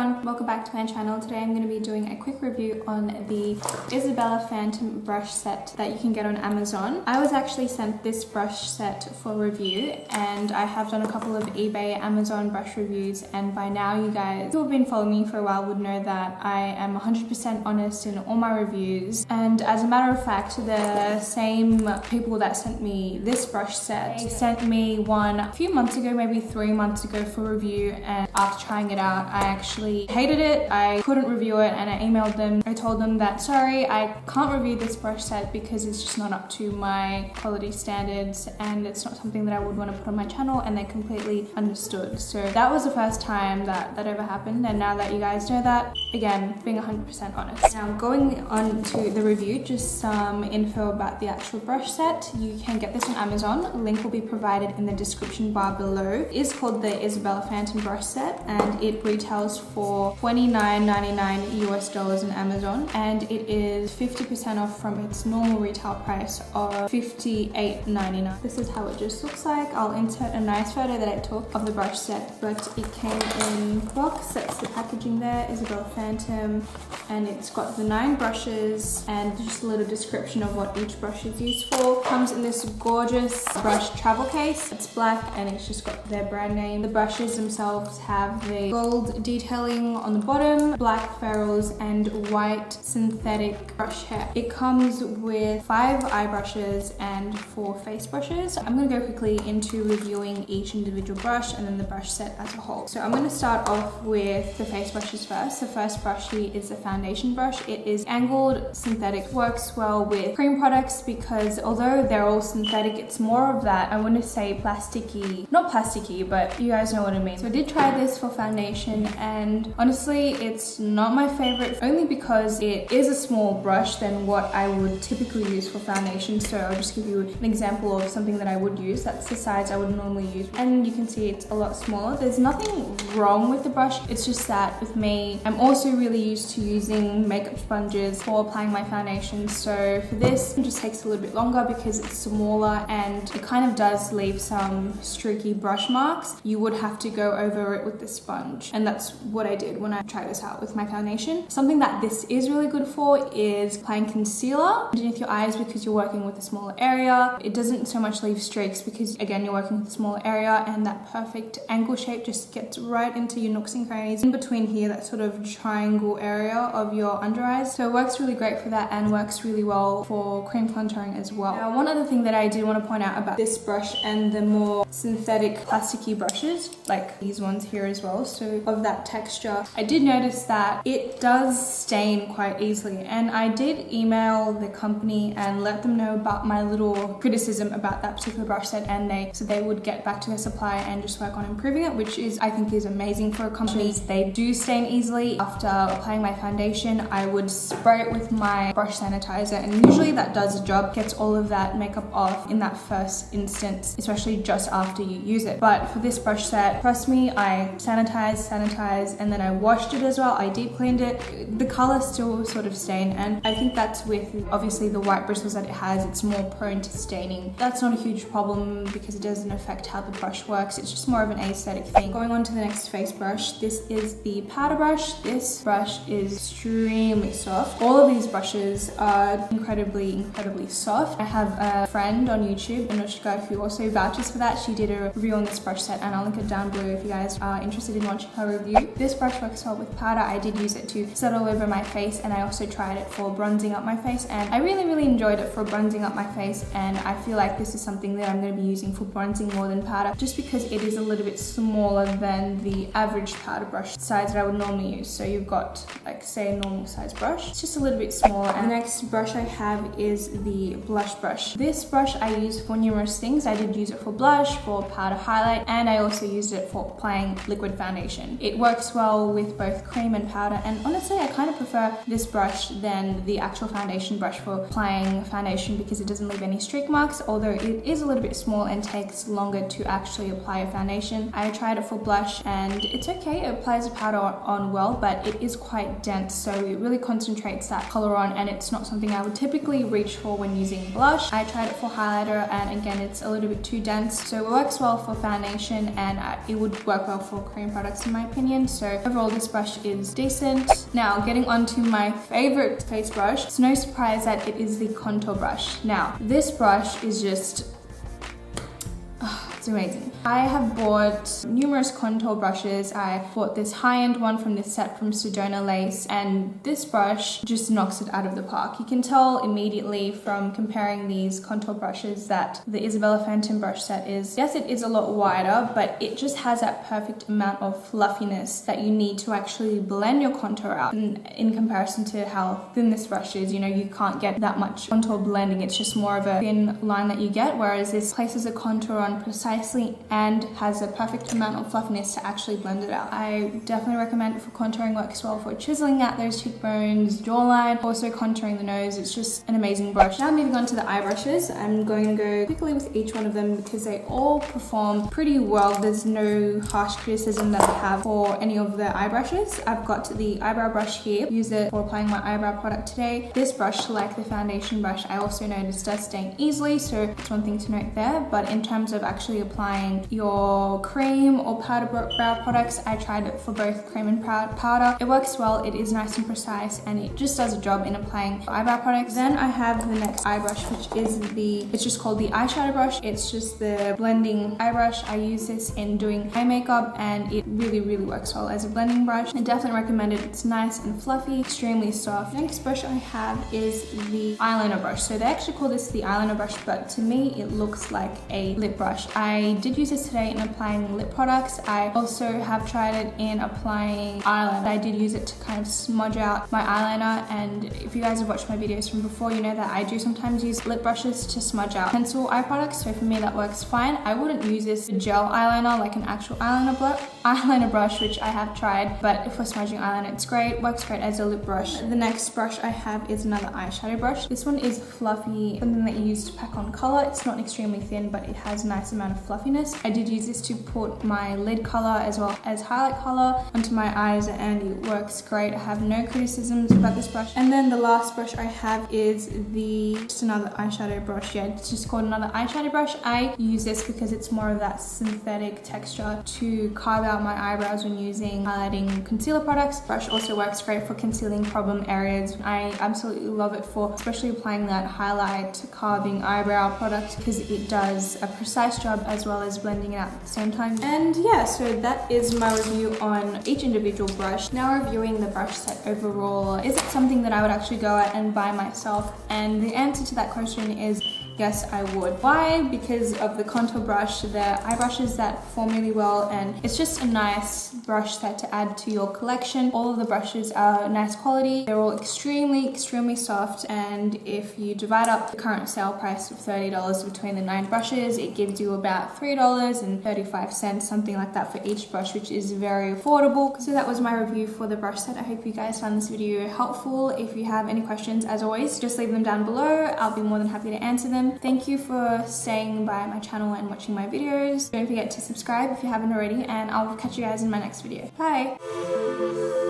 everyone, welcome back to my channel. Today I'm going to be doing a quick review on the Isabella Phantom brush set that you can get on Amazon. I was actually sent this brush set for review and I have done a couple of eBay, Amazon brush reviews, and by now you guys who have been following me for a while would know that I am 100% honest in all my reviews. And as a matter of fact, the same people that sent me this brush set, they sent me one a few months ago, maybe 3 months ago for review, and after trying it out I actually hated it. I couldn't review it and I emailed them. I told them that sorry, I can't review this brush set because it's just not up to my quality standards and it's not something that I would want to put on my channel, and they completely understood. So that was the first time that ever happened, and now that you guys know that, again, being 100% honest. Now going on to the review, just some info about the actual brush set. You can get this on Amazon. A link will be provided in the description bar below. It is called the Isabella Phantom brush set and it retails for $29.99 US on Amazon, and it is 50% off from its normal retail price of $58.99. This is how it just looks like. I'll insert a nice photo that I took of the brush set, but it came in box. That's the packaging there, Isabella Phantom, and it's got the 9 brushes and just a little description of what each brush is used for. Comes in this gorgeous brush travel case. It's black and it's just got their brand name. The brushes themselves have the gold detailing on the bottom, black ferrules and white synthetic brush hair. It comes with 5 eye brushes and 4 face brushes. I'm going to go quickly into reviewing each individual brush and then the brush set as a whole. So I'm going to start off with the face brushes first. The first brush here is a foundation brush. It is angled synthetic. Works well with cream products because although they're all synthetic, it's more of that, I want to say plasticky, not plasticky, but you guys know what I mean. So I did try this for foundation and honestly it's not my favorite, only because it is a small brush than what I would typically use for foundation. So I'll just give you an example of something that I would use. That's the size I would normally use, and you can see it's a lot smaller. There's nothing wrong with the brush, it's just that with me, I'm also really used to using makeup sponges for applying my foundation. So for this, it just takes a little bit longer because it's smaller and it kind of does leave some streaky brush marks. You would have to go over it with the sponge, and that's what I did when I tried this out with my foundation. Something that this is really good for is applying concealer underneath your eyes because you're working with a smaller area. It doesn't so much leave streaks because again, you're working with a smaller area, and that perfect angle shape just gets right into your nooks and crannies in between here, that sort of triangle area of your under eyes. So it works really great for that and works really well for cream contouring as well. Now, one other thing that I did want to point out about this brush and the more synthetic plasticky brushes, like these ones here as well, so of that texture, I did notice that it does stain quite easily, and I did email the company and let them know about my little criticism about that particular brush set, and they said they would get back to their supplier and just work on improving it, which is, I think, is amazing for a company. They do stain easily. After applying my foundation, I would spray it with my brush sanitizer, and usually that does the job, gets all of that makeup off in that first instance, especially just after you use it. But for this brush set, trust me, I sanitized, and then I washed it as well. I deep cleaned it. The color still sort of stained, and I think that's with obviously the white bristles that it has, it's more prone to staining. That's not a huge problem because it doesn't affect how the brush works. It's just more of an aesthetic thing. Going on to the next face brush, this is the powder brush. This brush is extremely soft. All of these brushes are incredibly soft. I have a friend on YouTube, Anoushka, who also vouches for that. She did a review on this brush set and I'll link it down below if you guys are interested in watching her review. This brush works well with powder. I did use it to set all over my face, and I also tried it for bronzing up my face, and I really enjoyed it for bronzing up my face, and I feel like this is something that I'm going to be using for bronzing more than powder, just because it is a little bit smaller than the average powder brush size that I would normally use. So you've got like say a normal size brush, it's just a little bit smaller. And the next brush I have is the blush brush. This brush I use for numerous things. I did use it for blush, for powder highlight, and I also used it for applying liquid foundation. It works well with both cream and powder, and honestly I kind of prefer this brush than the actual foundation brush for applying foundation because it doesn't leave any streak marks, although it is a little bit small and takes longer to actually apply a foundation. I tried it for blush and it's okay, it applies the powder on well, but it is quite dense, so it really concentrates that color on, and it's not something I would typically reach for when using blush. I tried it for highlighter and again it's a little bit too dense, so it works well for foundation and it would work well for cream products in my opinion. So So overall this brush is decent. Now getting on to my favorite face brush. It's no surprise that it is the contour brush. Now this brush is just it's amazing. I have bought numerous contour brushes. I bought this high-end one from this set from Sedona Lace, and this brush just knocks it out of the park. You can tell immediately from comparing these contour brushes that the Isabella Phantom brush set is, yes, it is a lot wider, but it just has that perfect amount of fluffiness that you need to actually blend your contour out. And in comparison to how thin this brush is, you know, you can't get that much contour blending. It's just more of a thin line that you get, whereas this places a contour on precisely and has a perfect amount of fluffiness to actually blend it out. I definitely recommend it for contouring. Works well for chiseling out those cheekbones, jawline, also contouring the nose. It's just an amazing brush. Now moving on to the eye brushes. I'm going to go quickly with each one of them because they all perform pretty well. There's no harsh criticism that I have for any of the eye brushes. I've got the eyebrow brush here. Use it for applying my eyebrow product today. This brush, like the foundation brush, I also noticed does stain easily, so it's one thing to note there. But in terms of actually applying your cream or powder brow products, I tried it for both cream and powder. It works well, it is nice and precise, and it just does a job in applying eyebrow products. Then I have the next eye brush, which is it's just called the eyeshadow brush. It's just the blending eye brush. I use this in doing eye makeup, and it really works well as a blending brush. I definitely recommend it. It's nice and fluffy, extremely soft. The next brush I have is the eyeliner brush. So they actually call this the eyeliner brush, but to me it looks like a lip brush. I did use this today in applying lip products. I also have tried it in applying eyeliner. I did use it to kind of smudge out my eyeliner, and if you guys have watched my videos from before, you know that I do sometimes use lip brushes to smudge out pencil eye products, so for me that works fine. I wouldn't use this gel eyeliner like an actual eyeliner brush, which I have tried, but for smudging eyeliner it's great, works great as a lip brush. The next brush I have is another eyeshadow brush. This one is fluffy, something that you use to pack on color. It's not extremely thin, but it has a nice amount of fluffiness. I did use this to put my lid color as well as highlight color onto my eyes, and it works great. I have no criticisms about this brush. And then the last brush I have is just another eyeshadow brush. Yeah, it's just called another eyeshadow brush. I use this because it's more of that synthetic texture to carve out my eyebrows when using highlighting concealer products. Brush also works great for concealing problem areas. I absolutely love it for especially applying that highlight carving eyebrow product because it does a precise job as well as blending it out at the same time. And yeah, so that is my review on each individual brush. Now reviewing the brush set overall. Is it something that I would actually go out and buy myself? And the answer to that question is yes, I would. Why? Because of the contour brush, the eye brushes that perform really well, and it's just a nice brush set to add to your collection. All of the brushes are nice quality. They're all extremely soft, and if you divide up the current sale price of $30 between the 9 brushes, it gives you about $3.35, something like that for each brush, which is very affordable. So that was my review for the brush set. I hope you guys found this video helpful. If you have any questions, as always, just leave them down below. I'll be more than happy to answer them. Thank you for staying by my channel and watching my videos. Don't forget to subscribe if you haven't already, and I'll catch you guys in my next video. Bye!